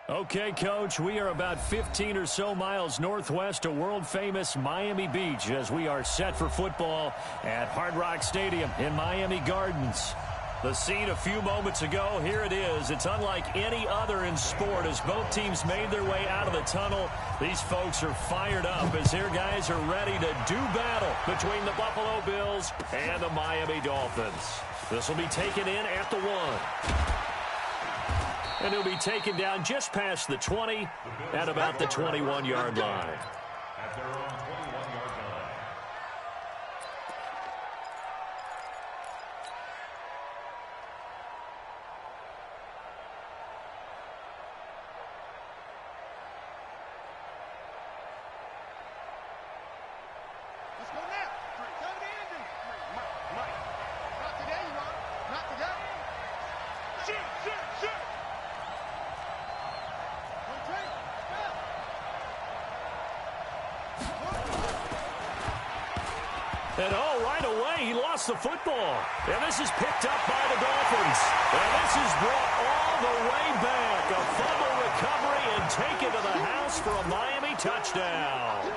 Okay, Coach, we are about 15 or so miles northwest of world-famous Miami Beach as we are set for football at Hard Rock Stadium in Miami Gardens. The scene a few moments ago, here it is. It's unlike any other in sport as both teams made their way out of the tunnel. These folks are fired up as their guys are ready to do battle between the Buffalo Bills and the Miami Dolphins. This will be taken in at the 1. And he'll be taken down just past the 20 at about the 21-yard line. At their own 21-yard line. Let's go now. Go to Andy. Mike. Not today, you are. Not today. Shoot. And right away, he lost the football. And this is picked up by the Dolphins. And this is brought all the way back. A fumble recovery and taken to the house for a Miami touchdown.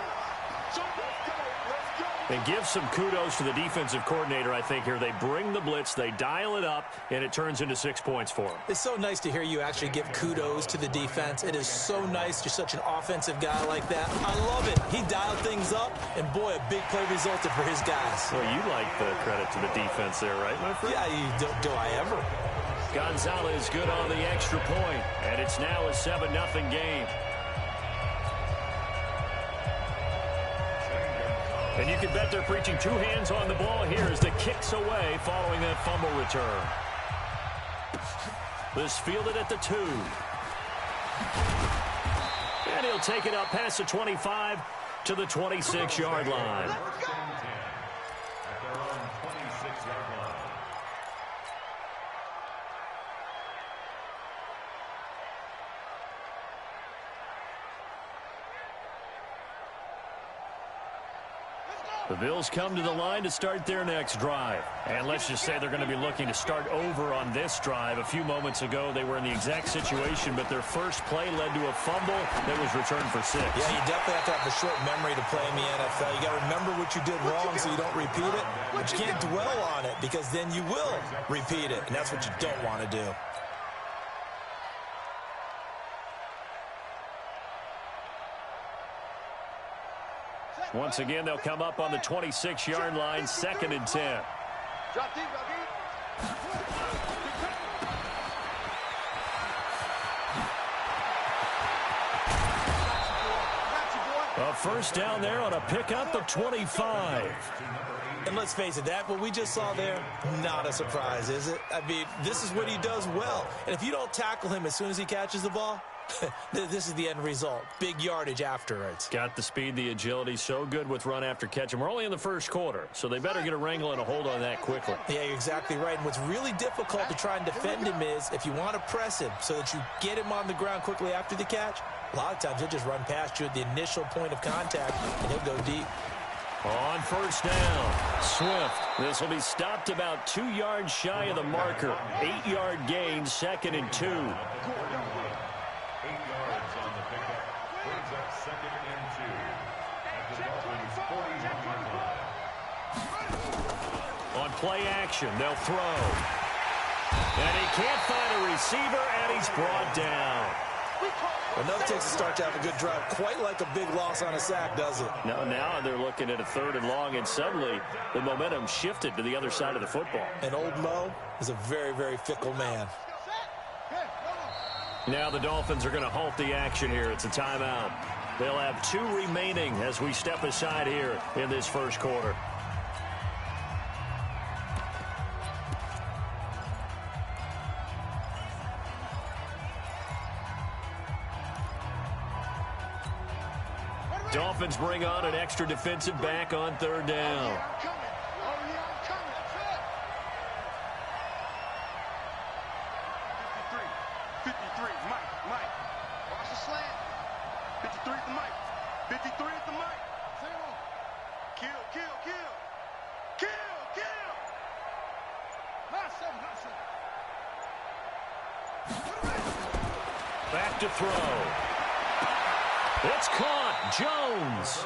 And give some kudos to the defensive coordinator, I think, here. They bring the blitz, they dial it up, and it turns into 6 points for them. It's so nice to hear you actually give kudos to the defense. It is so nice. You're such an offensive guy like that. I love it. He dialed things up, and boy, a big play resulted for his guys. Well, you like the credit to the defense there, right, my friend? Yeah, do I ever? Gonzalez good on the extra point, and it's now a 7-0 game. And you can bet they're preaching two hands on the ball here as the kick's away following that fumble return. This fielded at the 2. And he'll take it up past the 25 to the 26-yard line. At their own 26-yard line. The Bills come to the line to start their next drive. And let's just say they're going to be looking to start over on this drive. A few moments ago, they were in the exact situation, but their first play led to a fumble that was returned for 6. Yeah, you definitely have to have a short memory to play in the NFL. You got to remember what you did wrong so you don't repeat it. But you can't dwell on it because then you will repeat it, and that's what you don't want to do. Once again, they'll come up on the 26-yard line, 2nd and 10. Drop deep, drop deep. A first down there on a pickup of 25. And let's face it, what we just saw there, not a surprise, is it? I mean, this is what he does well. And if you don't tackle him as soon as he catches the ball, this is the end result. Big yardage afterwards. Got the speed, the agility, so good with run after catch. And we're only in the first quarter, so they better get a wrangle and a hold on that quickly. Yeah, you're exactly right. And what's really difficult to try and defend him is if you want to press him so that you get him on the ground quickly after the catch, a lot of times he'll just run past you at the initial point of contact, and he'll go deep. On first down, Swift. This will be stopped about 2 yards shy of the marker. 8-yard gain, 2nd and 2. 8 yards on the pickup. Brings up 2nd and 2. At the Dolphins' 41-yard line. On play action, they'll throw. And he can't find a receiver, and he's brought down. Enough takes to start to have a good drive. Quite like a big loss on a sack, does it? Now they're looking at a 3rd and long, and suddenly the momentum shifted to the other side of the football. And old Mo is a very, very fickle man. Now the Dolphins are going to halt the action here. It's a timeout. They'll have 2 remaining as we step aside here in this first quarter. Dolphins bring on an extra defensive back on 3rd down. 53, Mike. Watch the slant. 53 at the mic. 53 at the mic. Kill. Back to throw. It's caught. Jones.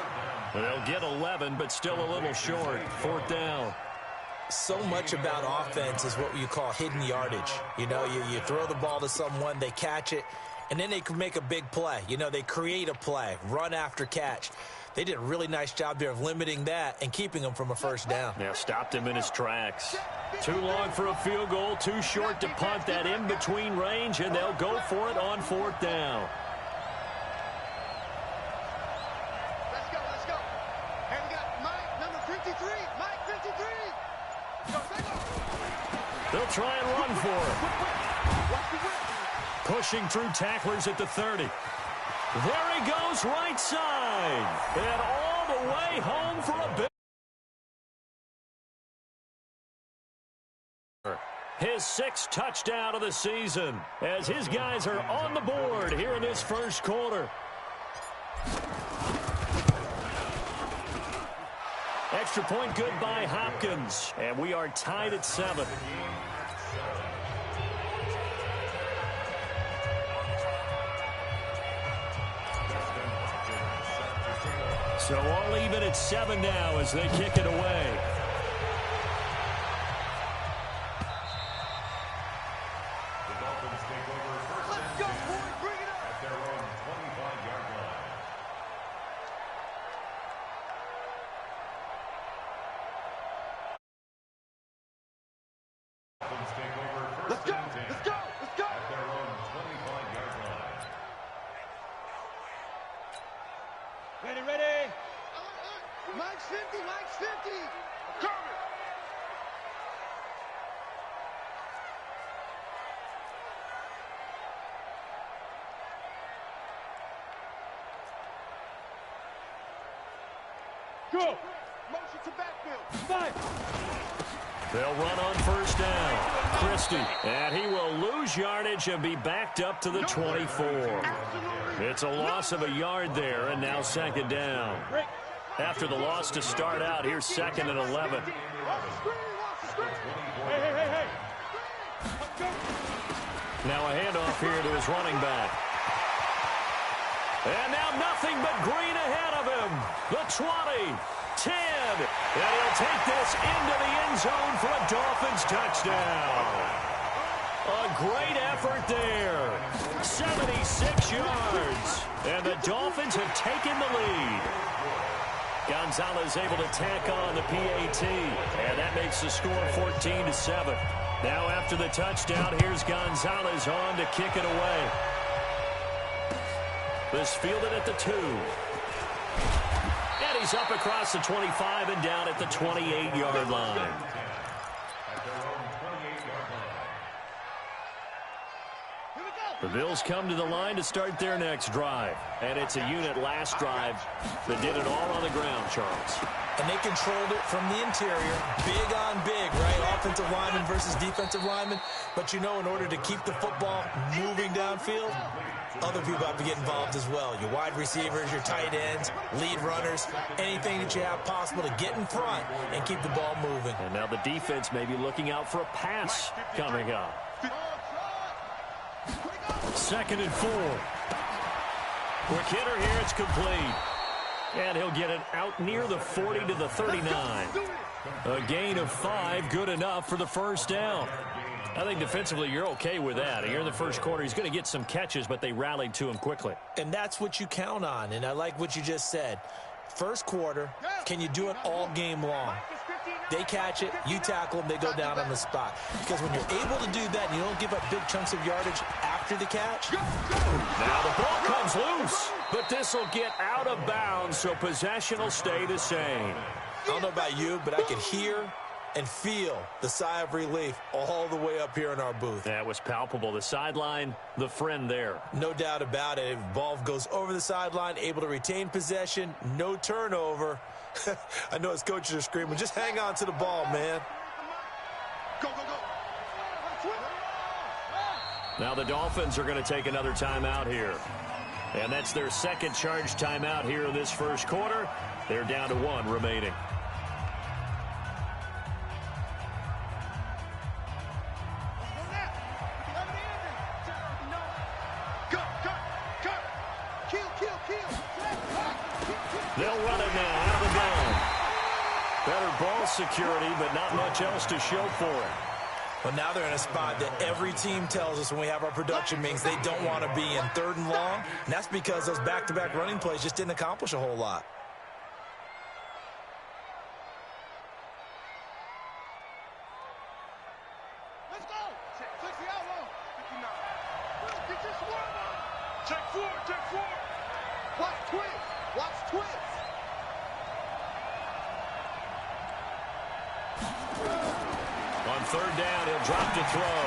They'll get 11, but still a little short. 4th down. So much about offense is what you call hidden yardage. You know, you throw the ball to someone, they catch it, and then they can make a big play. You know, they create a play, run after catch. They did a really nice job there of limiting that and keeping him from a first down. Yeah, stopped him in his tracks. Too long for a field goal, too short to punt that in-between range, and they'll go for it on 4th down. Let's go. And we got Mike, number 53. Mike, 53. They'll try and run for it. Pushing through tacklers at the 30. There he goes, right side. And all the way home for a big. His 6th touchdown of the season as his guys are on the board here in this first quarter. Extra point good by Hopkins. And we are tied at 7. So all even at 7 now as they kick it away. The Dolphins take over first and 10 at their own 25-yard line. Dolphins take over first and 10 Let's go. at their own 25-yard line. Ready. Mike's 50, Mike's 50. Coming. Go. Motion to backfield. Five. They'll run on first down. Christie. And he will lose yardage and be backed up to the 24. It's a loss of a yard there, and now 2nd down. After the loss to start out, here's 2nd and 11. Hey. Now a handoff here to his running back. And now nothing but green ahead of him. The 20, 10, and he'll take this into the end zone for a Dolphins touchdown. A great effort there. 76 yards. And the Dolphins have taken the lead. Gonzalez able to tack on the PAT. And that makes the score 14-7. Now after the touchdown, here's Gonzalez on to kick it away. This fielded at the 2. And he's up across the 25 and down at the 28-yard line. The Bills come to the line to start their next drive. And it's a unit last drive that did it all on the ground, Charles. And they controlled it from the interior. Big on big, right? Offensive lineman versus defensive lineman. But you know, in order to keep the football moving downfield, other people have to get involved as well. Your wide receivers, your tight ends, lead runners, anything that you have possible to get in front and keep the ball moving. And now the defense may be looking out for a pass coming up. 2nd and 4. Quick hitter here, it's complete. And he'll get it out near the 40 to the 39. A gain of 5, good enough for the first down. I think defensively you're okay with that. Here in the first quarter, he's going to get some catches, but they rallied to him quickly. And that's what you count on, and I like what you just said. First quarter, can you do it all game long? They catch it, you tackle them, they go down on the spot. Because when you're able to do that and you don't give up big chunks of yardage after the catch. Now the ball comes loose, but this will get out of bounds, so possession will stay the same. I don't know about you, but I could hear and feel the sigh of relief all the way up here in our booth. That was palpable. The sideline, the friend there. No doubt about it. If ball goes over the sideline, able to retain possession, no turnover. I know his coaches are screaming, just hang on to the ball, man. Go. Now the Dolphins are going to take another timeout here. And that's their second charge timeout here in this first quarter. They're down to 1 remaining. Go. They'll run it now out of the gun. Better ball security, but not much else to show for it. Well, now they're in a spot that every team tells us when we have our production meetings they don't want to be in, 3rd and long. And that's because those back-to-back running plays just didn't accomplish a whole lot. Let's go. 60 out long. 59. Get this one up. Check 4. Check 4. Watch twist. Watch twist. On 3rd down, he'll drop to throw.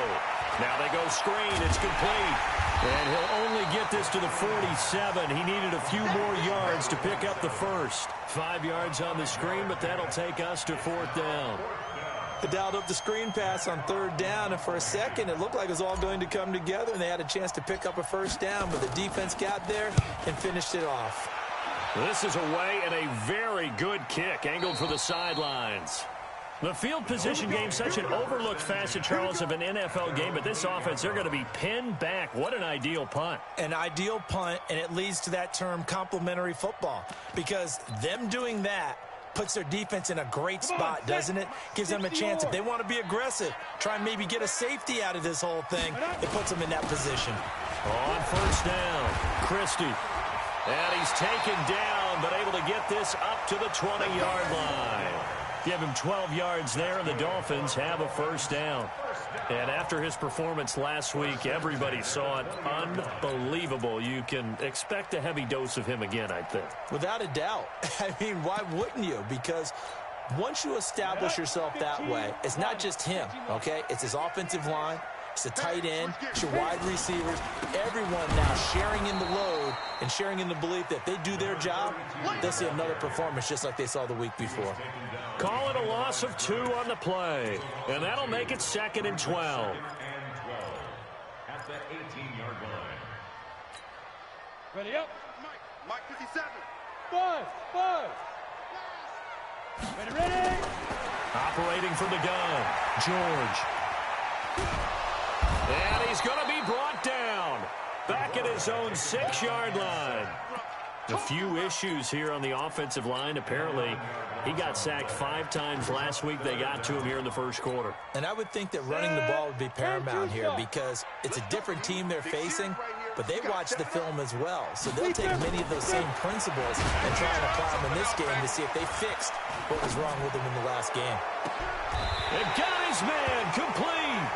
Now they go screen. It's complete. And he'll only get this to the 47. He needed a few more yards to pick up the first. 5 yards on the screen, but that'll take us to 4th down. They dialed up the screen pass on 3rd down, and for a second it looked like it was all going to come together, and they had a chance to pick up a 1st down, but the defense got there and finished it off. This is away and a very good kick, angled for the sidelines. The field position game, such an overlooked facet, Charles, of an NFL game, but this offense, they're going to be pinned back. What an ideal punt. An ideal punt, and it leads to that term complementary football, because them doing that puts their defense in a great spot, doesn't it? Gives them a chance. If they want to be aggressive, try and maybe get a safety out of this whole thing, it puts them in that position. On 1st down, Christie. And he's taken down, but able to get this up to the 20-yard line. Give him 12 yards there, and the Dolphins have a 1st down. And after his performance last week, everybody saw it. Unbelievable. You can expect a heavy dose of him again, I think. Without a doubt. I mean, why wouldn't you? Because once you establish yourself that way, it's not just him, okay? It's his offensive line. It's the tight end. It's your wide receivers. Everyone now sharing in the load and sharing in the belief that they do their job, they'll see another performance just like they saw the week before. Call it a loss of 2 on the play. And that'll make it 2nd and 12. At the 18-yard line. Ready up. Mike 57. 5. Ready. Operating from the gun, George. And he's going to be brought down. Back at his own 6-yard line. A few issues here on the offensive line. Apparently, he got sacked 5 times last week. They got to him here in the 1st quarter. And I would think that running the ball would be paramount here because it's a different team they're facing, but they watch the film as well. So they'll take many of those same principles and try and apply them in this game to see if they fixed what was wrong with them in the last game. And got his man complete.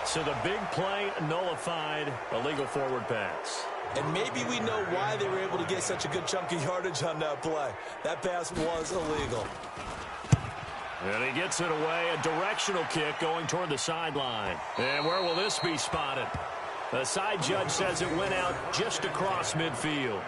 So the big play nullified, illegal forward pass. And maybe we know why they were able to get such a good chunk of yardage on that play. That pass was illegal. And he gets it away, a directional kick going toward the sideline. And where will this be spotted? The side judge says it went out just across midfield.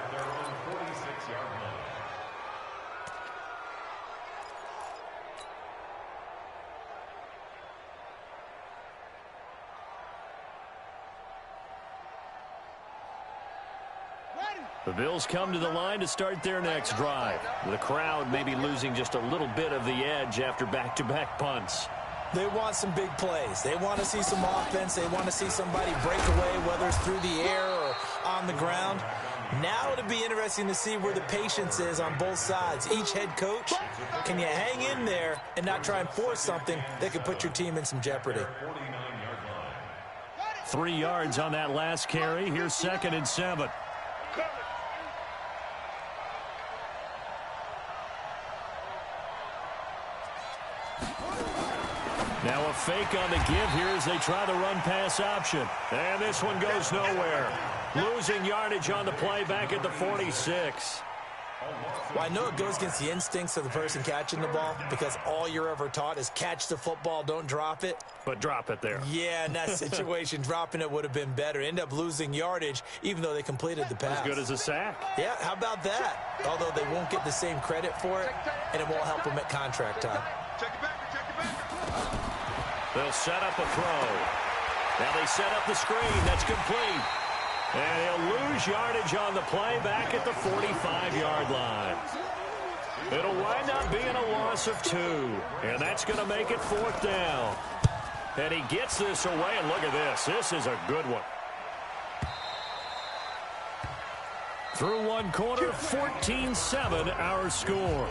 The Bills come to the line to start their next drive. The crowd may be losing just a little bit of the edge after back-to-back punts. They want some big plays. They want to see some offense. They want to see somebody break away, whether it's through the air or on the ground. Now it'll be interesting to see where the patience is on both sides. Each head coach, can you hang in there and not try and force something that could put your team in some jeopardy? 3 yards on that last carry. Here's 2nd and 7. Now a fake on the give here as they try the run-pass option. And this one goes nowhere. Losing yardage on the play back at the 46. Well, I know it goes against the instincts of the person catching the ball because all you're ever taught is catch the football, don't drop it. But drop it there. Yeah, in that situation, dropping it would have been better. End up losing yardage even though they completed the pass. As good as a sack. Yeah, how about that? Although they won't get the same credit for it, and it won't help them at contract time. Check it back. They'll set up a throw. Now they set up the screen. That's complete. And he'll lose yardage on the play back at the 45-yard line. It'll wind up being a loss of 2. And that's going to make it 4th down. And he gets this away. And look at this. This is a good one. Through one quarter, 14-7 our score.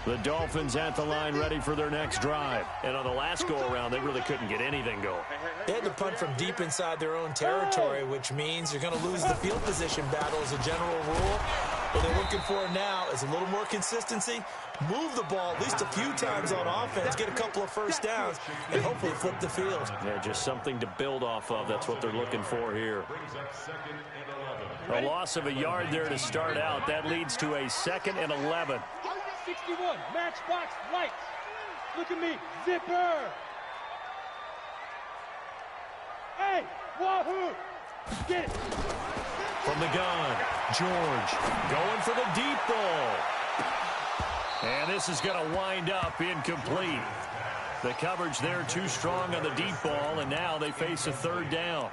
The Dolphins at the line ready for their next drive. And on the last go-around, they really couldn't get anything going. They had to punt from deep inside their own territory, which means you're going to lose the field position battle as a general rule. What they're looking for now is a little more consistency, move the ball at least a few times on offense, get a couple of first downs, and hopefully flip the field. Yeah, just something to build off of. That's what they're looking for here. A loss of a yard there to start out. That leads to a 2nd and 11. 61, matchbox lights. Look at me, zipper. Hey, wahoo! Get it. From the gun, George going for the deep ball. And this is going to wind up incomplete. The coverage there too strong on the deep ball, and now they face a 3rd down.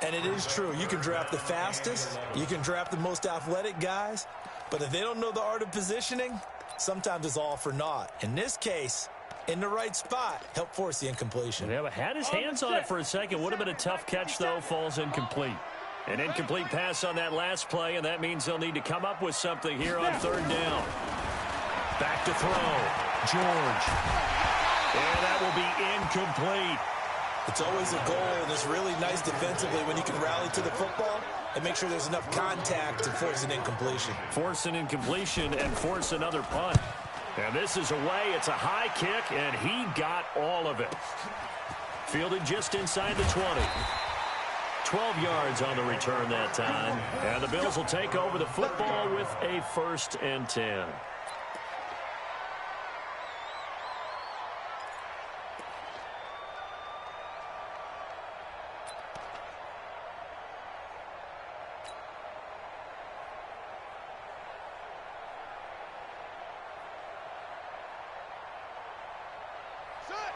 And it is true. You can draft the fastest. You can draft the most athletic guys. But if they don't know the art of positioning, sometimes it's all for naught. In this case, in the right spot, help force the incompletion. Yeah, but had his hands on it for a second. Would have been a tough catch, though. Falls incomplete. An incomplete pass on that last play, and that means they'll need to come up with something here on 3rd down. Back to throw. George. And that will be incomplete. It's always a goal, and it's really nice defensively when you can rally to the football and make sure there's enough contact to force an incompletion. Force an incompletion and force another punt. And this is away. It's a high kick, and he got all of it. Fielded just inside the 20. 12 yards on the return that time. And the Bills will take over the football with a 1st and 10.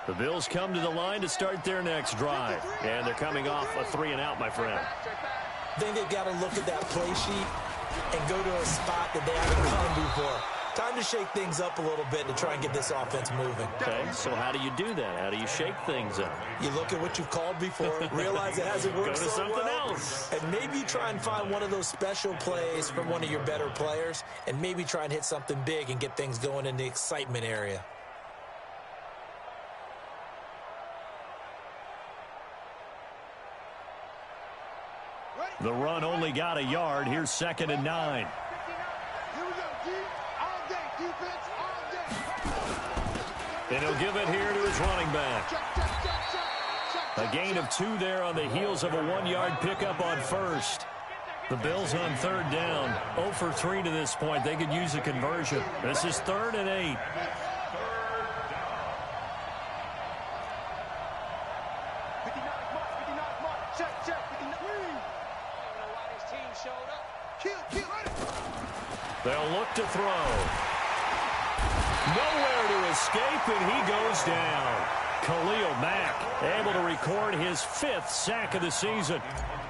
The Bills come to the line to start their next drive. And they're coming off a 3-and-out, my friend. I think they've got to look at that play sheet and go to a spot that they haven't gone before. Time to shake things up a little bit to try and get this offense moving. Okay, so how do you do that? How do you shake things up? You look at what you've called before, realize it hasn't worked Go to so something well, else. and maybe try and find one of those special plays from one of your better players, and maybe try and hit something big and get things going in the excitement area. The run only got a yard. Here's 2nd and 9. Here we go, D. All day, defense, all day. And he'll give it here to his running back. A gain of 2 there on the heels of a 1-yard pickup on 1st. The Bills on 3rd down. 0 for 3 to this point. They could use a conversion. This is 3rd and 8. They'll look to throw. Nowhere to escape, and he goes down. Khalil Mack able to record his 5th sack of the season.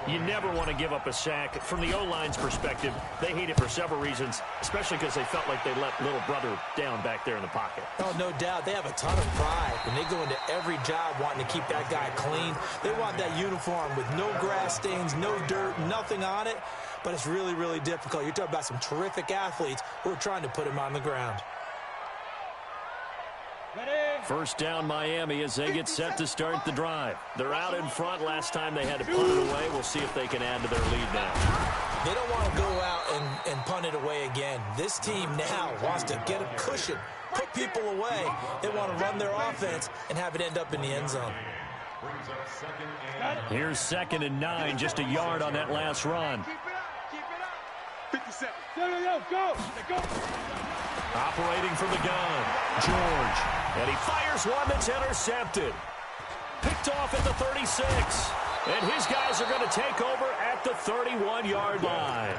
You never want to give up a sack. From the O-line's perspective, they hate it for several reasons, especially because they felt like they let little brother down back there in the pocket. Oh, no doubt. They have a ton of pride, and they go into every job wanting to keep that guy clean. They want that uniform with no grass stains, no dirt, nothing on it. But it's really, really difficult. You're talking about some terrific athletes who are trying to put him on the ground. First down Miami as they get set to start the drive. They're out in front. Last time they had to punt it away. We'll see if they can add to their lead now. They don't want to go out and punt it away again. This team now wants to get a cushion, put people away. They want to run their offense and have it end up in the end zone. Here's 2nd and 9, just a yard on that last run. 57. Go. Operating from the gun, George. And he fires one that's intercepted. Picked off at the 36. And his guys are going to take over at the 31-yard line.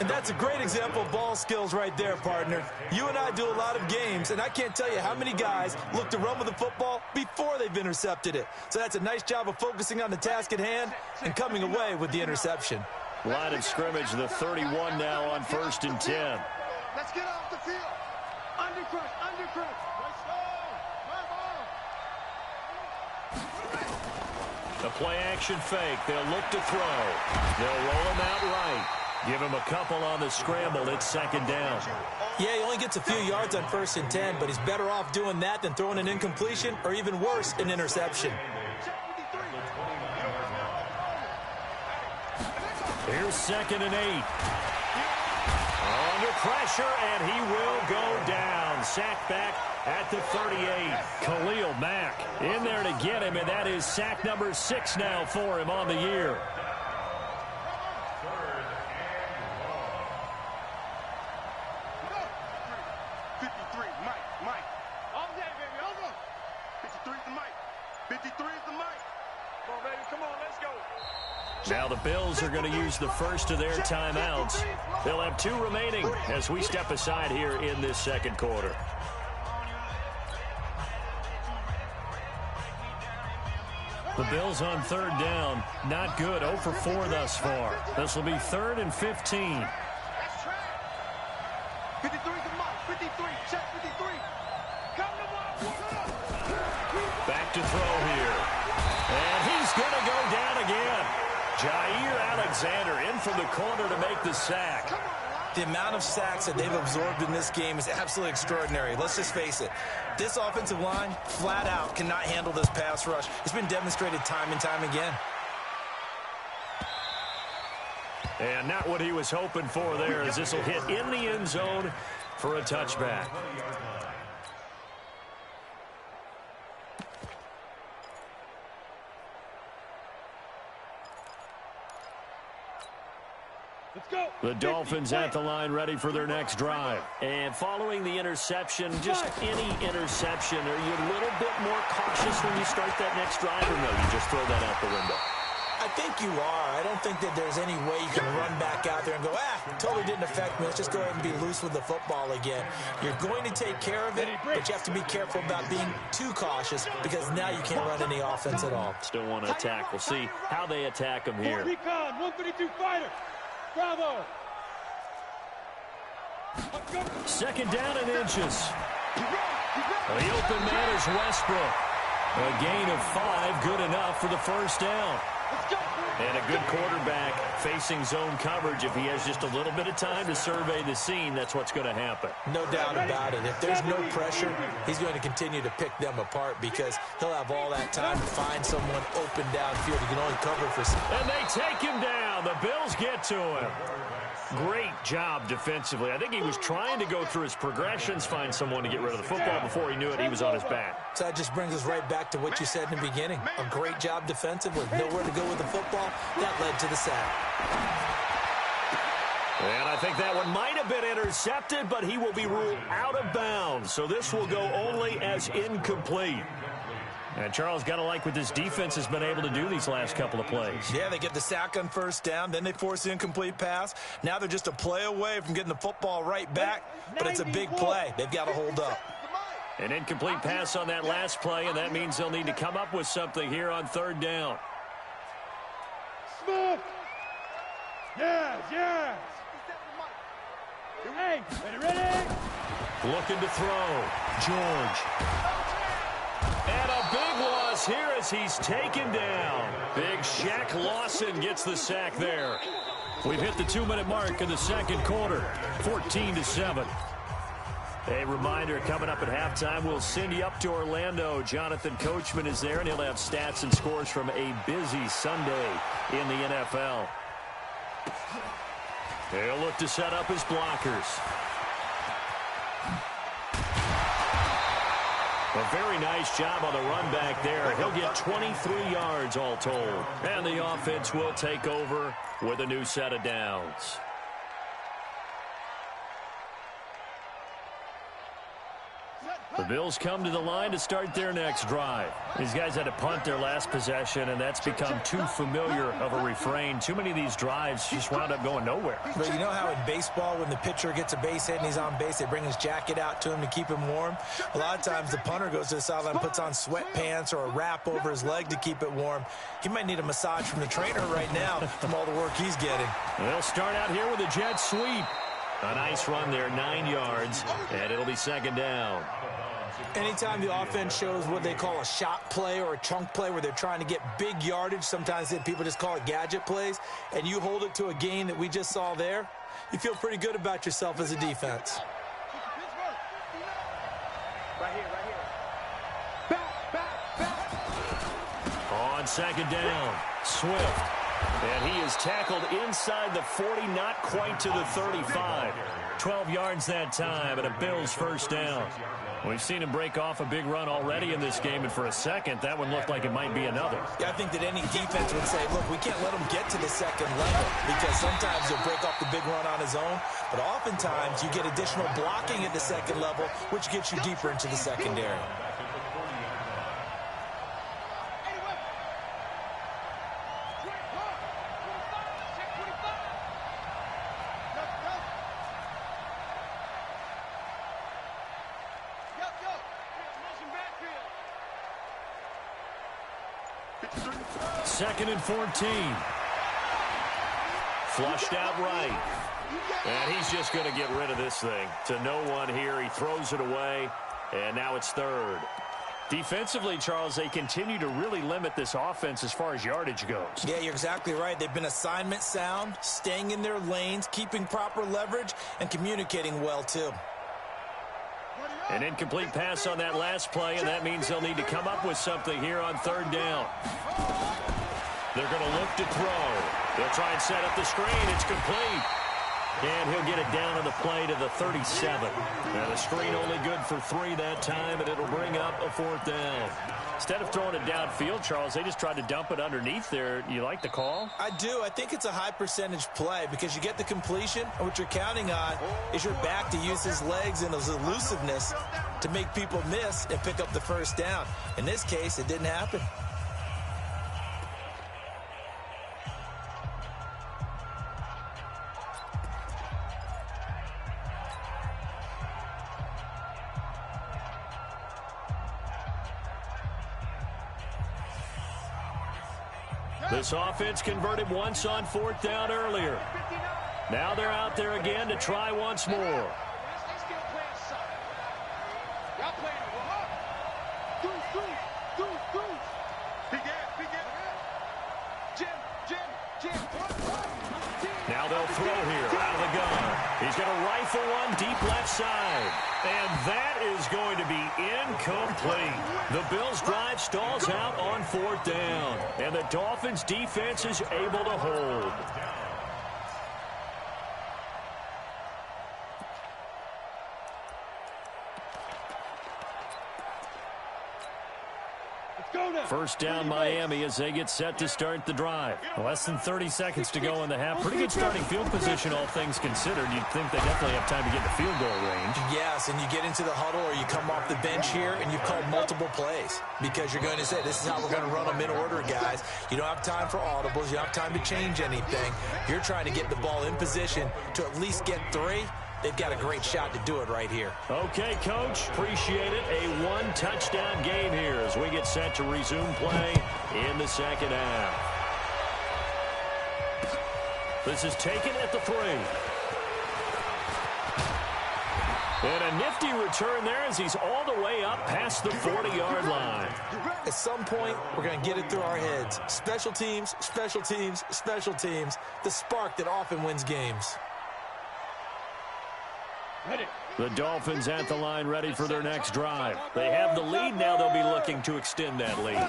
And that's a great example of ball skills right there, partner. You and I do a lot of games, and I can't tell you how many guys look to run with the football before they've intercepted it. So that's a nice job of focusing on the task at hand and coming away with the interception. Line of scrimmage, the 31 now on 1st and 10. Let's get off the field. Undercrush. Let's go. The play-action fake. They'll look to throw. They'll roll him out right. Give him a couple on the scramble. It's second down. Yeah, he only gets a few yards on 1st and 10, but he's better off doing that than throwing an incompletion or even worse, an interception. Here's 2nd and 8. Under pressure, and he will go down. Sacked back at the 38. Khalil Mack in there to get him, and that is sack number 6 now for him on the year. Now the Bills are going to use the first of their timeouts. They'll have 2 remaining as we step aside here in this second quarter. The Bills on 3rd down. Not good. 0 for 4 thus far. This will be 3rd and 15. 53 to Mike. 53. Check 53. Come to Back to throw here. And he's going to go down again. Jair Alexander in from the corner to make the sack. The amount of sacks that they've absorbed in this game is absolutely extraordinary. Let's just face it. This offensive line, flat out, cannot handle this pass rush. It's been demonstrated time and time again. And not what he was hoping for there, as this will hit in the end zone for a touchback. The Dolphins at the line, ready for their next drive. And following the interception, just any interception, are you a little bit more cautious when you start that next drive, or no, you just throw that out the window? I think you are. I don't think that there's any way you can run back out there and go, totally didn't affect me. Let's just go ahead and be loose with the football again. You're going to take care of it, but you have to be careful about being too cautious because now you can't run any offense at all. Still want to attack. We'll see how they attack him here. Recon, 132 fighter. Bravo. 2nd down and inches. The open man is Westbrook. A gain of 5, good enough for the 1st down. And a good quarterback facing zone coverage. If he has just a little bit of time to survey the scene, that's what's going to happen. No doubt about it. If there's no pressure, he's going to continue to pick them apart because he'll have all that time to find someone open downfield. He can only cover for some. And they take him down. The Bills get to him. Great job defensively. I think he was trying to go through his progressions, find someone to get rid of the football. Before he knew it, he was on his back. So that just brings us right back to what you said in the beginning. A great job defensively. Nowhere to go with the football. That led to the sack. And I think that one might have been intercepted, but he will be ruled out of bounds. So this will go only as incomplete. And Charles, got to like what this defense has been able to do these last couple of plays. Yeah, they get the sack on 1st down, then they force the incomplete pass. Now they're just a play away from getting the football right back, but it's a big play. They've got to hold up. An incomplete pass on that last play, and that means they'll need to come up with something here on 3rd down. Smith. Yes. Hey, ready? Looking to throw. George. And a big loss here as he's taken down. Big Shaq Lawson gets the sack there. We've hit the 2-minute mark in the second quarter. 14-7. A reminder, coming up at halftime, we'll send you up to Orlando. Jonathan Coachman is there, and he'll have stats and scores from a busy Sunday in the NFL. They'll look to set up his blockers. A very nice job on the run back there. He'll get 23 yards all told. And the offense will take over with a new set of downs. The Bills come to the line to start their next drive. These guys had to punt their last possession, and that's become too familiar of a refrain. Too many of these drives just wound up going nowhere. But you know how in baseball, when the pitcher gets a base hit and he's on base, they bring his jacket out to him to keep him warm? A lot of times the punter goes to the sideline and puts on sweatpants or a wrap over his leg to keep it warm. He might need a massage from the trainer right now from all the work he's getting. They'll start out here with a jet sweep. A nice run there, 9 yards, and it'll be 2nd down. Anytime the offense shows what they call a shot play or a chunk play where they're trying to get big yardage, sometimes people just call it gadget plays, and you hold it to a gain that we just saw there, you feel pretty good about yourself as a defense. Right here. Back. On second down, Swift. And he is tackled inside the 40, not quite to the 35. 12 yards that time, and a Bills first down. We've seen him break off a big run already in this game, and for a second, that one looked like it might be another. Yeah, I think that any defense would say, look, we can't let him get to the second level, because sometimes he'll break off the big run on his own, but oftentimes you get additional blocking at the second level, which gets you deeper into the secondary. Second and 14. Flushed out right. And he's just going to get rid of this thing. To no one here. He throws it away. And now it's third. Defensively, Charles, they continue to really limit this offense as far as yardage goes. Yeah, you're exactly right. They've been assignment sound, staying in their lanes, keeping proper leverage, and communicating well, too. An incomplete pass on that last play, and that means they'll need to come up with something here on third down. They're going to look to throw. They'll try and set up the screen. It's complete. And he'll get it down on the play to the 37. Now the screen only good for 3 that time, and it'll bring up a fourth down. Instead of throwing it downfield, Charles, they just tried to dump it underneath there. You like the call? I do. I think it's a high percentage play because you get the completion, and what you're counting on is your back to use his legs and his elusiveness to make people miss and pick up the first down. In this case, it didn't happen. This offense converted once on fourth down earlier. Now they're out there again to try once more. Now they'll throw here out of the gun. He's going to rifle one deep left side. And that is going to be incomplete. The Bills' drive stalls out on fourth down. And the Dolphins' defense is able to hold. First down Miami as they get set to start the drive. Less than 30 seconds to go in the half. Pretty good starting field position, all things considered. You'd think they definitely have time to get to field goal range. Yes, and you get into the huddle or you come off the bench here and you've called multiple plays because you're going to say, this is how we're going to run them in order, guys. You don't have time for audibles. You don't have time to change anything. You're trying to get the ball in position to at least get 3. They've got a great shot to do it right here. Okay, Coach. Appreciate it. A one-touchdown game here as we get set to resume play in the second half. This is taken at the 3. And a nifty return there as he's all the way up past the 40-yard line. At some point, we're going to get it through our heads. Special teams, special teams, special teams. The spark that often wins games. The Dolphins at the line ready for their next drive. They have the lead now. They'll be looking to extend that lead.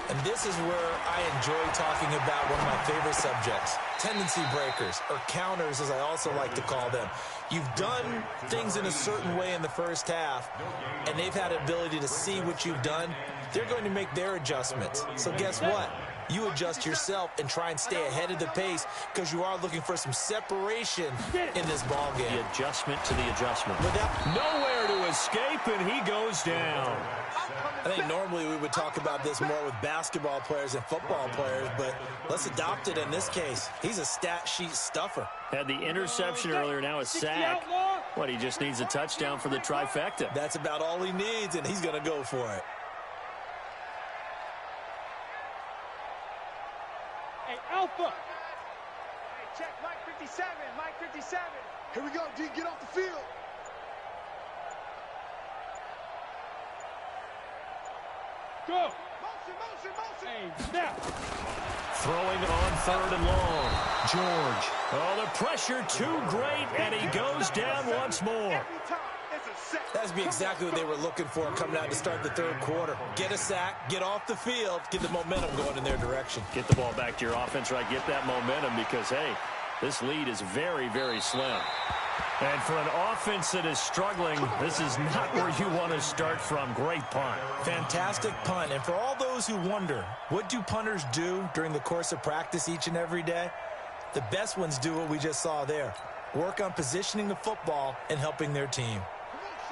And this is where I enjoy talking about one of my favorite subjects, tendency breakers, or counters as I also like to call them. You've done things in a certain way in the first half, and they've had the ability to see what you've done. They're going to make their adjustments. So guess what? You adjust yourself and try and stay ahead of the pace because you are looking for some separation in this ball game. The adjustment to the adjustment. Nowhere to escape, and he goes down. I think normally we would talk about this more with basketball players and football players, but let's adopt it in this case. He's a stat sheet stuffer. Had the interception earlier, now a sack. What, he just needs a touchdown for the trifecta. That's about all he needs, and he's going to go for it. Alpha. Hey, check Mike 57. Mike 57. Here we go, D. Get off the field. Go. Motion, motion. Hey, snap. Throwing on 3rd and long. George. Oh, the pressure too great, and he goes down once more. Every time, it's a set. That's be exactly what they were looking for coming out to start the 3rd quarter. Get a sack, get off the field, get the momentum going in their direction. Get the ball back to your offense, right? Get that momentum because, hey, this lead is very, very slim. And for an offense that is struggling, this is not where you want to start from. Great punt. Fantastic punt. And for all those who wonder, what do punters do during the course of practice each and every day? The best ones do what we just saw there. Work on positioning the football and helping their team.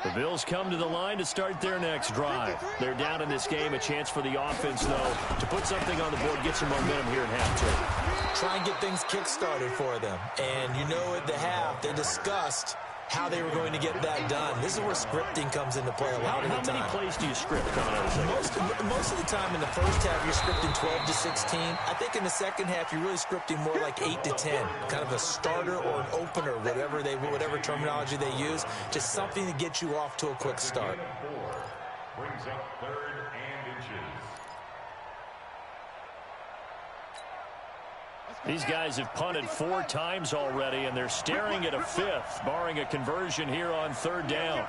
The Bills come to the line to start their next drive. They're down in this game. A chance for the offense, though, to put something on the board, get some momentum here at halftime. Try and get things kick-started for them. And you know at the half, they discussed how they were going to get that done. This is where scripting comes into play a lot of the time. How many plays do you script coming out of the second? Most of the time in the first half, you're scripting 12 to 16. I think in the second half, you're really scripting more like 8 to 10. Kind of a starter or an opener, whatever terminology they use. Just something to get you off to a quick start. Brings up 3rd and inches. These guys have punted 4 times already, and they're staring at a 5th, barring a conversion here on 3rd down.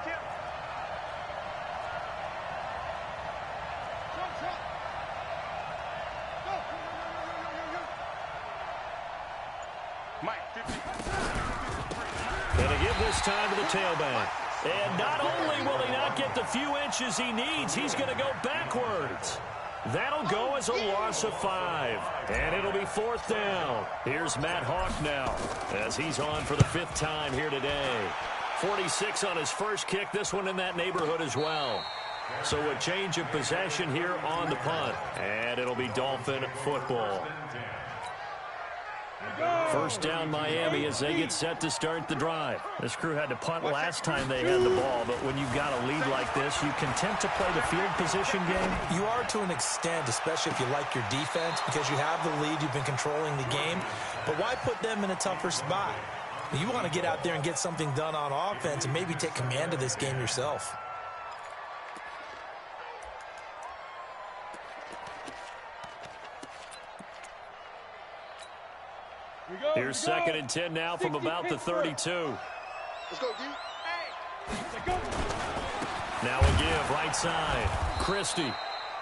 And to give this time to the tailback. And not only will he not get the few inches he needs, he's going to go backwards. That'll go as a loss of 5. And it'll be 4th down. Here's Matt Hawk now as he's on for the 5th time here today. 46 on his first kick. This one in that neighborhood as well. So a change of possession here on the punt. And it'll be Dolphin football. 1st down Miami as they get set to start the drive. This crew had to punt last time they had the ball, but when you've got a lead like this, you content to play the field position game? You are to an extent, especially if you like your defense, because you have the lead, you've been controlling the game. But why put them in a tougher spot? You want to get out there and get something done on offense and maybe take command of this game yourself. Here's 2nd and 10 now from about the 32. Let's go, D. Now a give, right side. Christie.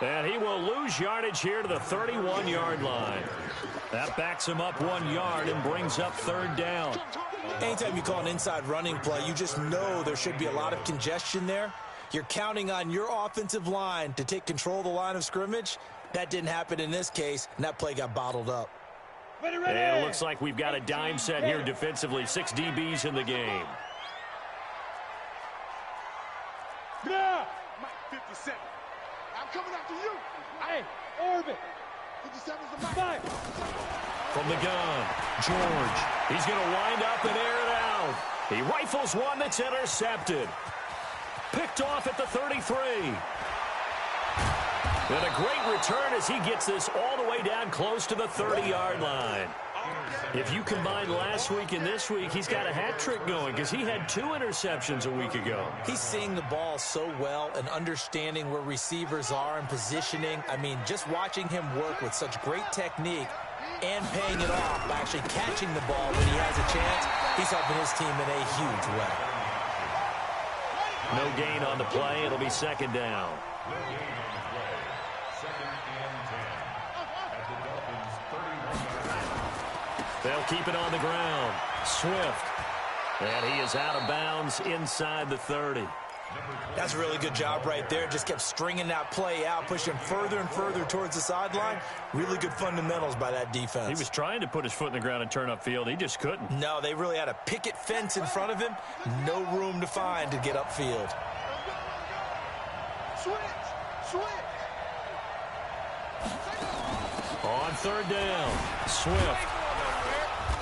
And he will lose yardage here to the 31-yard line. That backs him up 1 yard and brings up 3rd down. Anytime you call an inside running play, you just know there should be a lot of congestion there. You're counting on your offensive line to take control of the line of scrimmage. That didn't happen in this case, and that play got bottled up. Ready, ready. And it looks like we've got a dime set here defensively. 6 DBs in the game. Yeah. Mike, 57. I'm coming after you. Hey, orbit. 57's the Mike. 5. From the gun, George. He's going to wind up and air it out. He rifles one that's intercepted. Picked off at the 33. And a great return as he gets this all the way down close to the 30-yard line. If you combine last week and this week, he's got a hat trick going because he had 2 interceptions a week ago. He's seeing the ball so well and understanding where receivers are and positioning. I mean, just watching him work with such great technique and paying it off by actually catching the ball when he has a chance, he's helping his team in a huge way. No gain on the play. It'll be 2nd down. No gain on the play. 2nd and 10. At the Dolphins' 31-yard line. They'll keep it on the ground. Swift. And he is out of bounds inside the 30. That's a really good job right there. Just kept stringing that play out, pushing him further and further towards the sideline. Really good fundamentals by that defense. He was trying to put his foot in the ground and turn upfield. He just couldn't. No, they really had a picket fence in front of him. No room to find to get upfield. Switch. On 3rd down, Swift.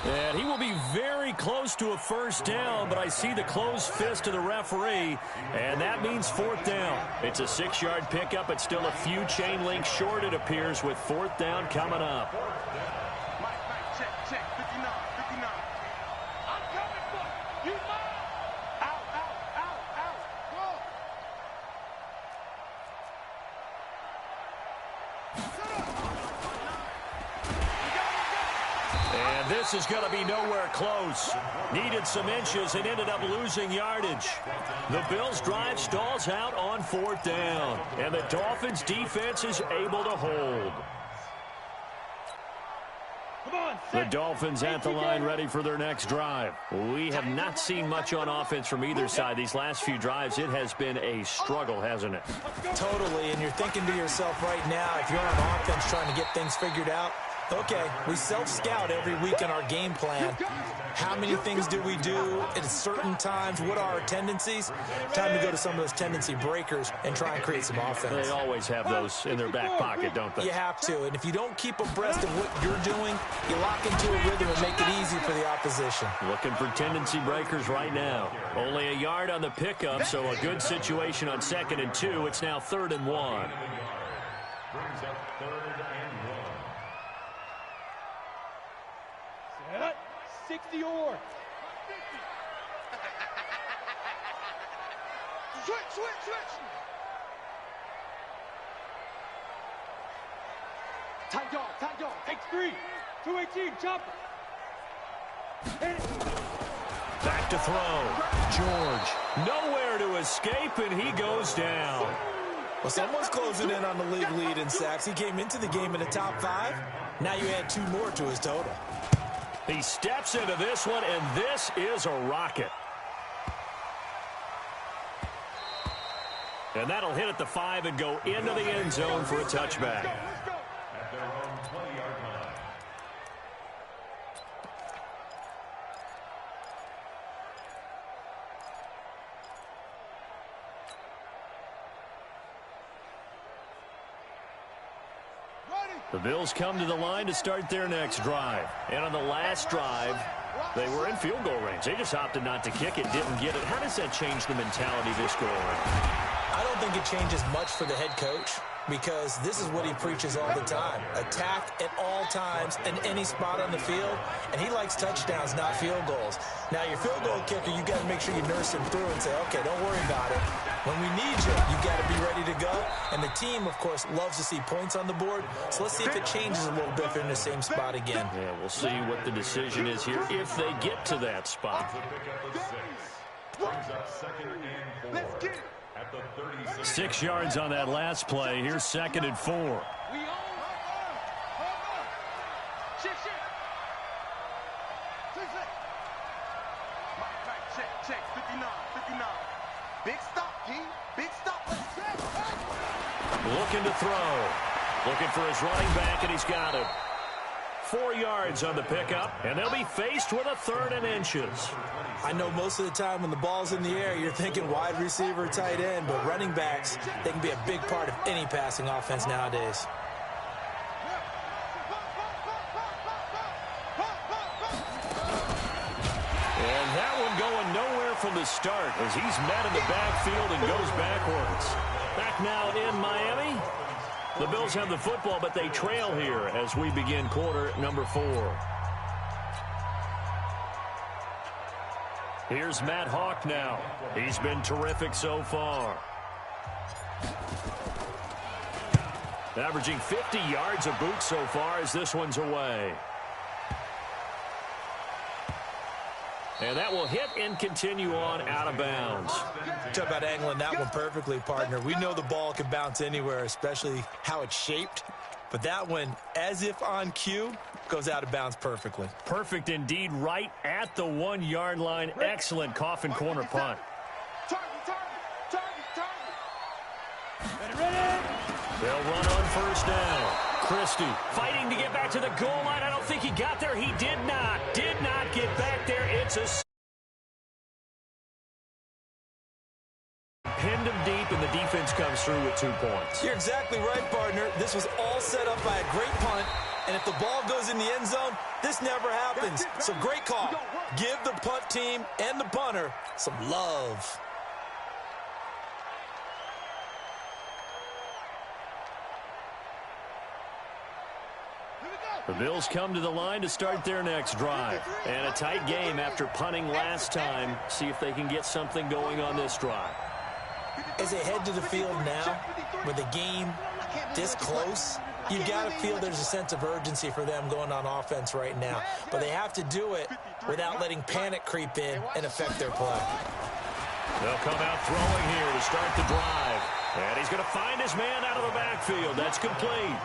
And he will be very close to a 1st down, but I see the closed fist of the referee, and that means 4th down. It's a 6-yard pickup. It's still a few chain links short, it appears, with 4th down coming up. Mike, check. 59. I'm coming for you. Out. Go. this is going to be nowhere close. Needed some inches and ended up losing yardage. The Bills' drive stalls out on 4th down, and the Dolphins' defense is able to hold. The Dolphins at the line ready for their next drive. We have not seen much on offense from either side. These last few drives, it has been a struggle, hasn't it? Totally, and you're thinking to yourself right now, if you're on offense trying to get things figured out, okay, we self-scout every week in our game plan. How many things do we do at certain times? What are our tendencies? Time to go to some of those tendency breakers and try and create some offense. They always have those in their back pocket, don't they? You have to, and if you don't keep abreast of what you're doing, you lock into a rhythm and make it easy for the opposition. Looking for tendency breakers right now. Only a yard on the pickup, so a good situation on 2nd and 2. It's now 3rd and 1. Brings up 3rd and 1. Set. 60 or. Switch. Tight dog. Take 3. 218, chopper. Back to throw. George nowhere to escape, and he goes down. Well, someone's closing in on the league lead in sacks. He came into the game in the top 5. Now you add 2 more to his total. He steps into this one, and this is a rocket. And that'll hit at the 5 and go into the end zone for a touchback. At their own 20-yard line. The Bills come to the line to start their next drive. And on the last drive, they were in field goal range. They just opted not to kick it, didn't get it. How does that change the mentality this go around? I don't think it changes much for the head coach because this is what he preaches all the time. Attack at all times in any spot on the field, and he likes touchdowns, not field goals. Now, your field goal kicker, you got to make sure you nurse him through and say, okay, don't worry about it. When we need you, you got to be ready to go. And the team, of course, loves to see points on the board. So let's see if it changes a little bit if they're in the same spot again. Yeah, we'll see what the decision is here if they get to that spot. It's a pickup of 6. Brings up 2nd and 4. Let's get it. At the 36. 6 yards on that last play. Here's 2nd and 4. We own. Shit. Check. 59. Big stop, G. Big stop. Let's check. Looking to throw. Looking for his running back, and he's got it. 4 yards on the pickup, and they'll be faced with a 3rd and inches. I know most of the time when the ball's in the air, you're thinking wide receiver, tight end, but running backs, they can be a big part of any passing offense nowadays. And that one going nowhere from the start as he's met in the backfield and goes backwards. Back now in Miami. The Bills have the football, but they trail here as we begin quarter number 4. Here's Matt Hawk now. He's been terrific so far. Averaging 50 yards a boot so far as this one's away. And that will hit and continue on out of bounds. Talk about angling that one perfectly, partner. We know the ball can bounce anywhere, especially how it's shaped. But that one, as if on cue, goes out of bounds perfectly. Perfect indeed, right at the 1-yard line. Excellent coffin corner punt. Target. Ready. They'll run on 1st down. Christie fighting to get back to the goal line. I don't think he got there. He did not get back there. It's a pinned him deep, and the defense comes through with 2 points. You're exactly right, partner. This was all set up by a great punt, and if the ball goes in the end zone, this never happens. So great call. Give the punt team and the punter some love. The Bills come to the line to start their next drive. And a tight game after punting last time. See if they can get something going on this drive. As they head to the field now, with the game this close, You've got to feel there's a sense of urgency for them going on offense right now. But they have to do it without letting panic creep in and affect their play. They'll come out throwing here to start the drive. And he's going to find his man out of the backfield. That's complete.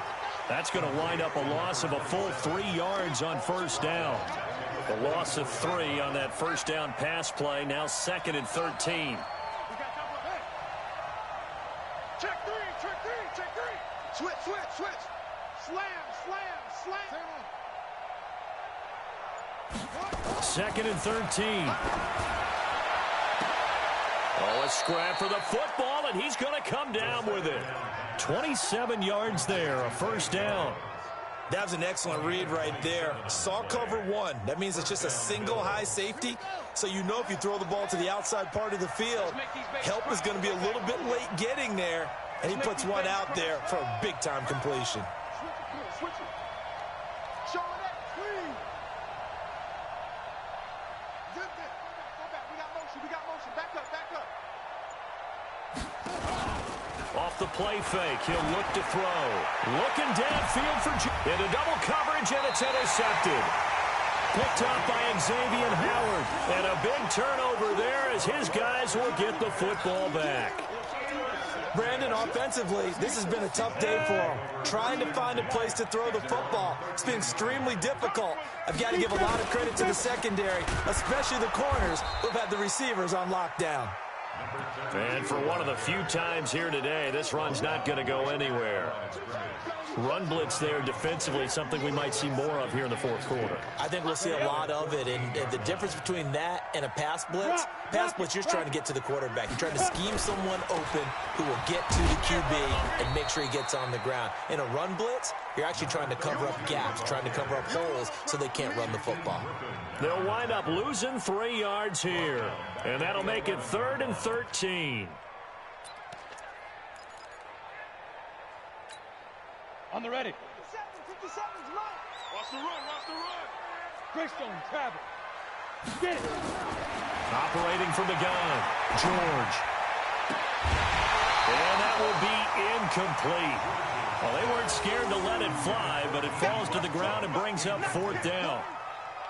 That's going to wind up a loss of a full 3 yards on first down. The loss of 3 on that first down pass play. Now 2nd and 13. Check three. Switch. Slam. 2nd and 13. Oh, a scrap for the football, and he's going to come down with it. 27 yards there, a first down. That was an excellent read right there. Saw cover 1. That means it's just a single high safety. So you know if you throw the ball to the outside part of the field, help is going to be a little bit late getting there. And he puts one out there for a big-time completion. Switch it. Show it up, clean. Zip it. Go back. We got motion. Back up. Off the play fake, he'll look to throw. Looking downfield for into double coverage, and it's intercepted. Picked up by Xavier Howard. And a big turnover there as his guys will get the football back. Brandon, offensively, this has been a tough day for him. Trying to find a place to throw the football. It's been extremely difficult. I've got to give a lot of credit to the secondary, especially the corners who've had the receivers on lockdown. And for one of the few times here today, this run's not going to go anywhere. Run blitz there defensively, something we might see more of here in the fourth quarter. I think we'll see a lot of it, and the difference between that and a pass blitz, you're just trying to get to the quarterback. You're trying to scheme someone open who will get to the QB and make sure he gets on the ground. In a run blitz, you're actually trying to cover up gaps, trying to cover up holes so they can't run the football. They'll wind up losing 3 yards here, and that'll make it 3rd and 13. On the ready. 57's mine. Watch the run. Greystone, travel. Get it. Operating from the gun, George. And that will be incomplete. Well, they weren't scared to let it fly, but it falls to the ground and brings up 4th down.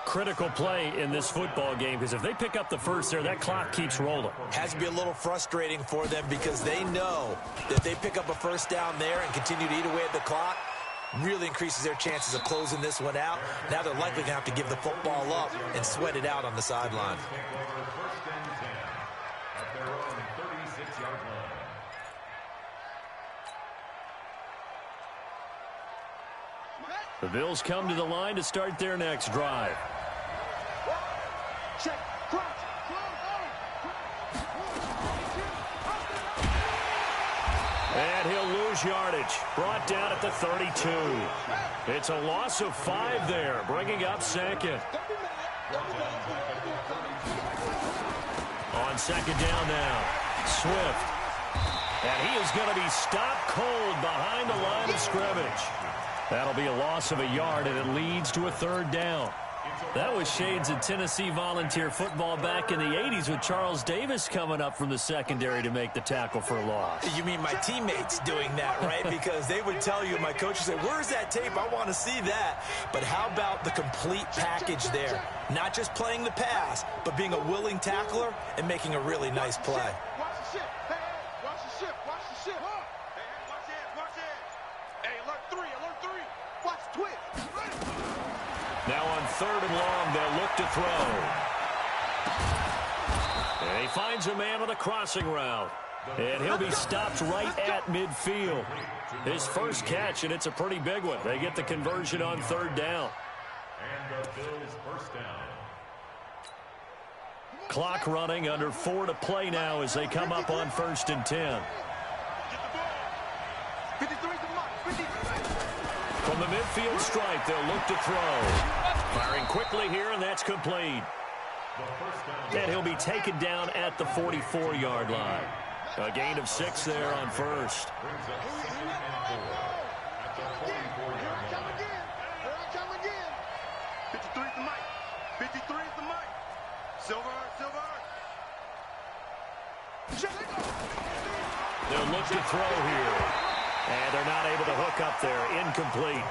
Critical play in this football game, because if they pick up the first there, that clock keeps rolling. Has to be a little frustrating for them because they know that if they pick up a first down there and continue to eat away at the clock, really increases their chances of closing this one out. Now they're likely going to have to give the football up and sweat it out on the sideline. The Bills come to the line to start their next drive. Check. Crunch. And he'll lose yardage. Brought down at the 32. It's a loss of 5 there, bringing up 2nd. On 2nd down now, Swift. And he is going to be stopped cold behind the line of scrimmage. That'll be a loss of a yard, and it leads to a 3rd down. That was shades of Tennessee Volunteer football back in the 80s with Charles Davis coming up from the secondary to make the tackle for a loss. You mean my teammates doing that, right? Because they would tell you, my coach would say, where's that tape? I want to see that. But how about the complete package there? Not just playing the pass, but being a willing tackler and making a really nice play. Watch the ship. Hey, watch the ship. Hey, watch it. Hey, alert 3. Watch twitch. Now on 3rd and long, they'll look to throw. And he finds a man on the crossing route. And he'll be stopped right at midfield. His first catch, and it's a pretty big one. They get the conversion on 3rd down. And the Bills first down. Clock running, under 4 to play now as they come up on 1st and 10. 53's the mark. 53. From the midfield stripe, they'll look to throw. Firing quickly here, and that's complete. And he'll be taken down at the 44-yard line. A gain of 6 there on 1st. Here I come again. 53's the mic. 53's the mic. Silver. They'll look to throw here. And they're not able to hook up there. Incomplete.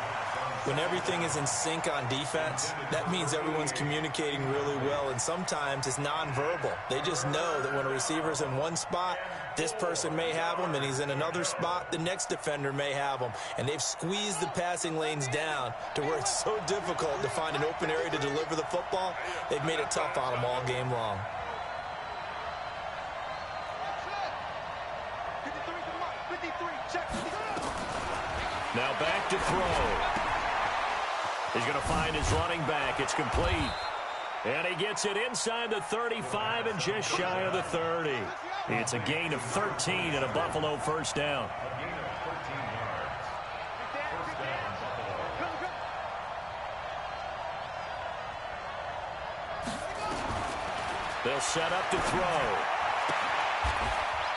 When everything is in sync on defense, that means everyone's communicating really well, and sometimes it's nonverbal. They just know that when a receiver's in one spot, this person may have him, and he's in another spot, the next defender may have him. And they've squeezed the passing lanes down to where it's so difficult to find an open area to deliver the football. They've made it tough on them all game long. 53, check. Now back to throw. He's going to find his running back. It's complete. And he gets it inside the 35 and just shy of the 30. It's a gain of 13 and a Buffalo first down. A gain of 13 yards. First down, Buffalo. They'll set up to throw.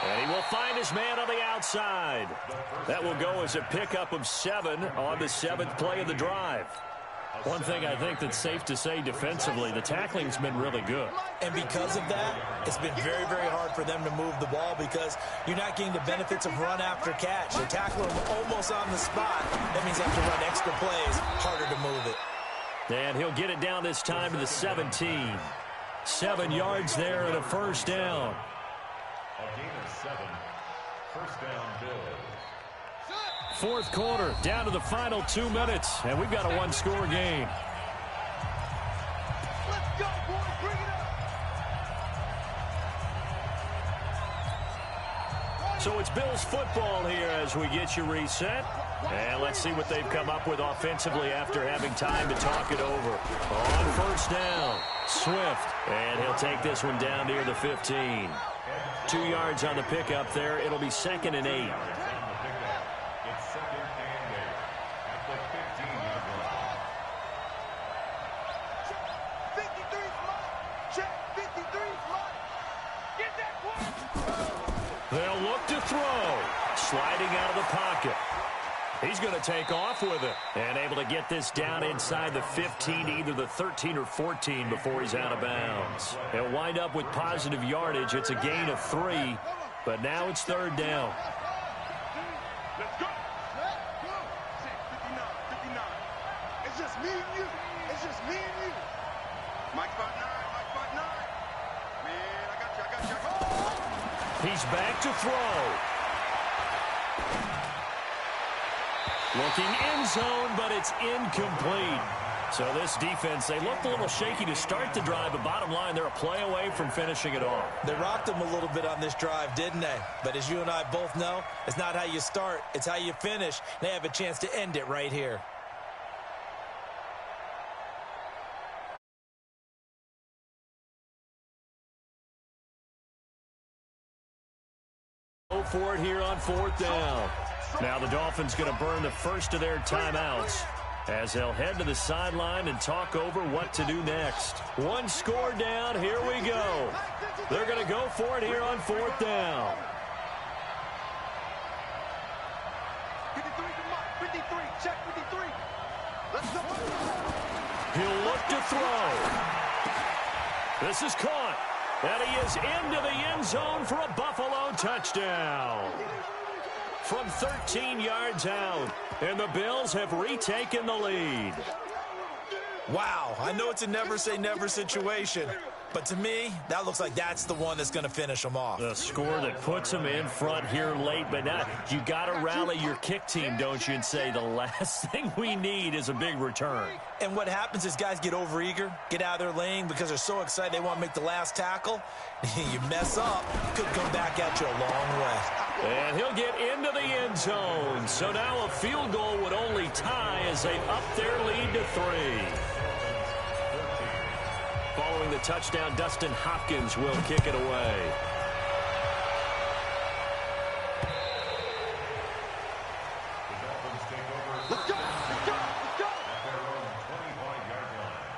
And he will find his man on the outside. That will go as a pickup of 7 on the 7th play of the drive. One thing I think that's safe to say defensively, the tackling's been really good. And because of that, it's been very, very hard for them to move the ball because you're not getting the benefits of run after catch. You're tackling them almost on the spot. That means you have to run extra plays, harder to move it. And he'll get it down this time to the 17. 7 yards there and a first down. A gain of 7. First down, Bills. Fourth quarter, down to the final 2 minutes, and we've got a one-score game. Let's go, boys. Bring it up. So it's Bills football here as we get you reset. And let's see what they've come up with offensively after having time to talk it over. On first down, Swift. And he'll take this one down near the 15. 2 yards on the pickup there. It'll be 2nd and 8. It's 2nd and 8 at the 15-yard line. 53's mine. Check. 53's mine. Get that one. They'll look to throw. Sliding out of the pocket. He's going to take off with it. And able to get this down inside the 15, either the 13 or 14 before he's out of bounds. He'll wind up with positive yardage. It's a gain of 3, but now it's 3rd down. Let's go. Let's go. 59. It's just me and you. It's just me and you. Mike spot 9. Mike spot 9. Man, I got you. He's back to throw. Looking end zone, but it's incomplete. So this defense, they looked a little shaky to start the drive, but bottom line, they're a play away from finishing it off. They rocked them a little bit on this drive, didn't they? But as you and I both know, it's not how you start, it's how you finish. They have a chance to end it right here. Go for it here on 4th down. Now the Dolphins going to burn the first of their timeouts as they'll head to the sideline and talk over what to do next. One score down. Here we go. They're going to go for it here on 4th down. 53 to Mike. 53. Check 53. Let's go. He'll look to throw. This is caught. And he is into the end zone for a Buffalo touchdown. From 13 yards out, and the Bills have retaken the lead. Wow, I know it's a never-say-never situation, but to me, that looks like that's the one that's going to finish them off. The score that puts them in front here late, but now you got to rally your kick team, don't you, and say the last thing we need is a big return. And what happens is guys get overeager, get out of their lane because they're so excited they want to make the last tackle. You mess up, could come back at you a long way. And he'll get into the end zone. So now a field goal would only tie as they up their lead to 3. Following the touchdown, Dustin Hopkins will kick it away. The Dolphins take over. Let's go. Let's go. Let's go. At their own 25-yard line.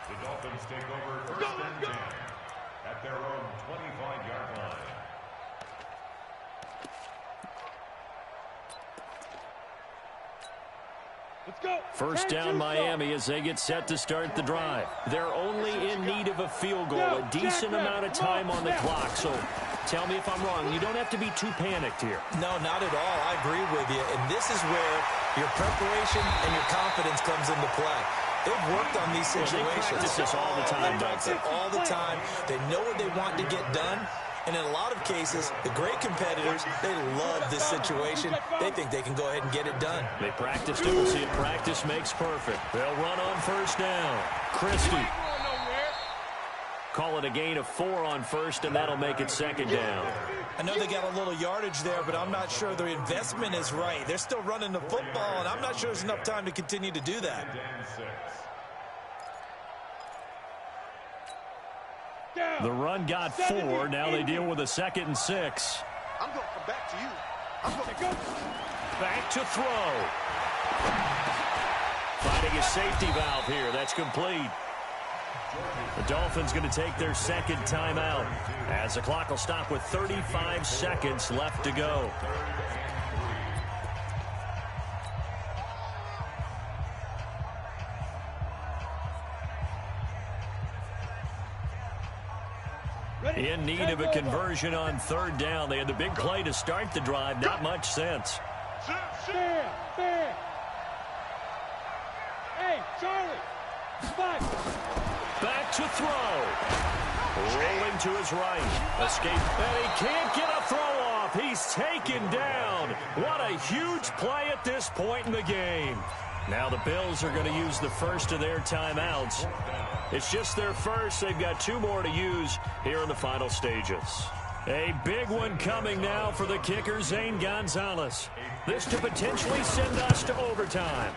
The Dolphins take over first and 10 at their own 25-yard line. Let's go. First down Miami as they get set to start the drive. They're only in need of a field goal, a decent amount of time on the clock. So tell me if I'm wrong. You don't have to be too panicked here. No, not at all. I agree with you. And this is where your preparation and your confidence comes into play. They've worked on these situations. They practice this all the time, don't they? All the time. They know what they want to get done. And in a lot of cases, the great competitors, they love this situation. They think they can go ahead and get it done. They practiced it. We'll see if practice makes perfect. They'll run on first down. Christie. Call it a gain of 4 on first, and that'll make it second down. I know they got a little yardage there, but I'm not sure their investment is right. They're still running the football, and I'm not sure there's enough time to continue to do that. The run got 4. Now they deal with a 2nd and 6. I'm going to come back to you. I'm going to go. Back to throw. Finding a safety valve here. That's complete. The Dolphins going to take their second timeout as the clock will stop with 35 seconds left to go. In need of a conversion on third down. They had the big play to start the drive. Not much sense. Fair. Hey, Charlie. Spike. Back to throw. Rolling to his right. Escape. And he can't get a throw off. He's taken down. What a huge play at this point in the game. Now the Bills are going to use the first of their timeouts. It's just their first. They've got 2 more to use here in the final stages. A big one coming now for the kicker, Zane Gonzalez. This to potentially send us to overtime.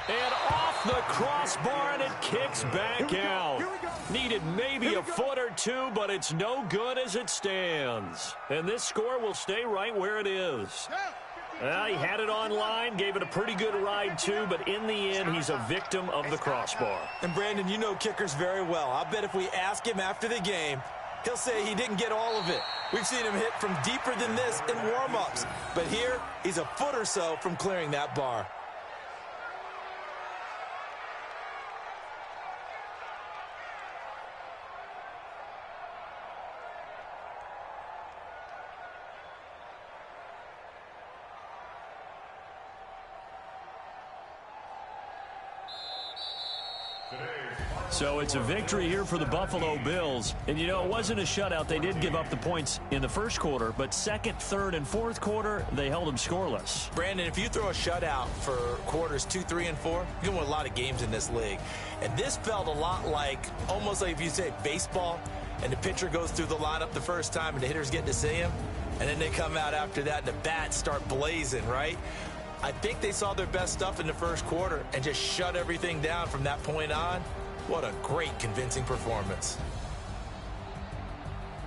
And off the crossbar, and it kicks back out. Needed maybe a foot or 2, but it's no good as it stands. And this score will stay right where it is. He had it online, gave it a pretty good ride too, but in the end, he's a victim of the crossbar. And Brandon, you know kickers very well. I bet if we ask him after the game, he'll say he didn't get all of it. We've seen him hit from deeper than this in warm-ups. But here, he's a foot or so from clearing that bar. So it's a victory here for the Buffalo Bills. And, you know, it wasn't a shutout. They did give up the points in the first quarter, but second, third, and fourth quarter, they held them scoreless. Brandon, if you throw a shutout for quarters 2, 3, and 4, you're going to win a lot of games in this league. And this felt a lot like, almost like if you say baseball, and the pitcher goes through the lineup the first time, and the hitters get to see him, and then they come out after that, and the bats start blazing, right? I think they saw their best stuff in the first quarter and just shut everything down from that point on. What a great, convincing performance.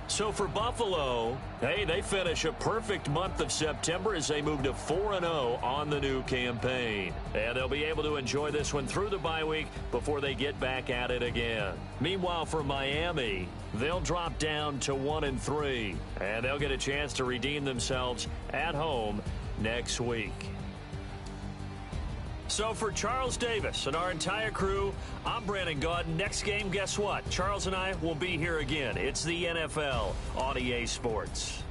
So for Buffalo, hey, they finish a perfect month of September as they move to 4-0 on the new campaign. And they'll be able to enjoy this one through the bye week before they get back at it again. Meanwhile, for Miami, they'll drop down to 1-3, and they'll get a chance to redeem themselves at home next week. So for Charles Davis and our entire crew, I'm Brandon Gaudin. Next game, guess what? Charles and I will be here again. It's the NFL on EA Sports.